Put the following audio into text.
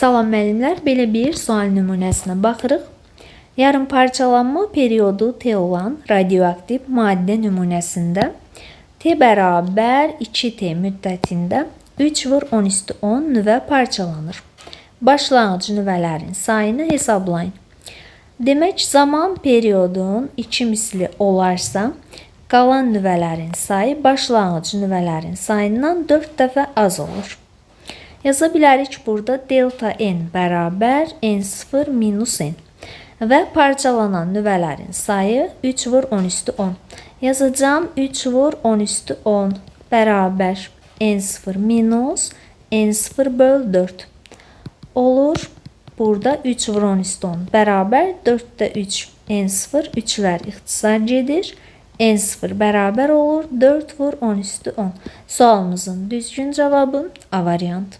Salam müəllimlər, belə bir sual nümunəsinə baxırıq. Yarım parçalanma periodu T olan radioaktiv maddə nümunəsində T bərabər 2T müddətində 3 vur 10 üstü 10 nüvə parçalanır. Başlanğıc nüvələrin sayını hesablayın. Demək, zaman periodun 2 misli olarsa, qalan nüvələrin sayı başlanğıc nüvələrin sayından 4 dəfə az olur. Yaza bilərik burada delta n bərabər n0 minus n və parçalanan nüvələrin sayı 3 vur 10 üstü 10. Yazacağım 3 vur 10 üstü 10 bərabər n0 minus n0 böl 4 olur. Burada 3 vur 10 üstü 10 bərabər 4'də 3 n0 3'lər ixtisar gedir. n0 bərabər olur 4 vur 10 üstü 10. Sualımızın düzgün cevabı A variantı.